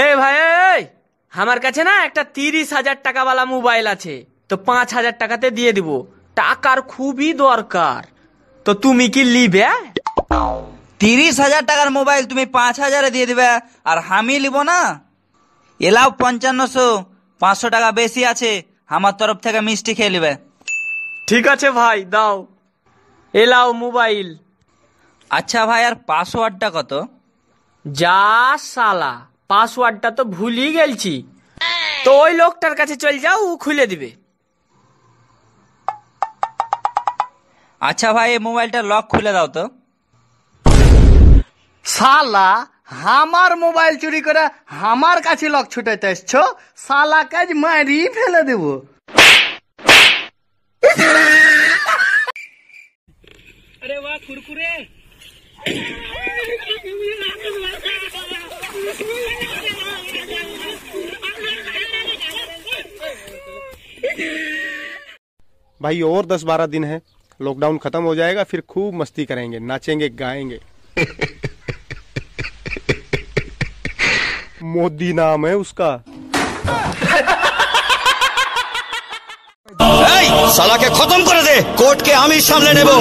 এই ভাই এই আমার কাছে না একটা 30,000 টাকা वाला মোবাইল আছে, তো 5,000 টাকাতে দিয়ে দিব। টাকার খুবই দরকার, তো তুমি কি লিবে? 30,000 টাকার মোবাইল তুমি 5,000 দিয়ে দিবে আর আমি লিব না? এলাও 5500, 500 টাকা বেশি আছে, আমার তরফ থেকে মিষ্টি খেয়ে নিবে। ঠিক আছে ভাই, দাও এলাও মোবাইল। আচ্ছা ভাই, আর পাসওয়ার্ডটা কত? যা শালা, পাসওয়ার্ডটা তো ভুলই গেলছি। তো ওই লোকটার কাছে চল যাও, ও খুলে দিবে। আচ্ছা ভাই, এই মোবাইলটা লক খুলে দাও তো। শালা, আমার মোবাইল চুরি করে আমার কাছে লক ছুটাইতে এসছো? শালা কাজ মারি ফেলে দেব। আরে বাহ কুরকুরে। भाई और 10-12 दिन है, लॉकडाउन खत्म हो जाएगा, फिर खूब मस्ती करेंगे, नाचेंगे गाएंगे। मोदी नाम है उसका। साला के खत्म कर दे, कोर्ट के आमिर सामने नेबो।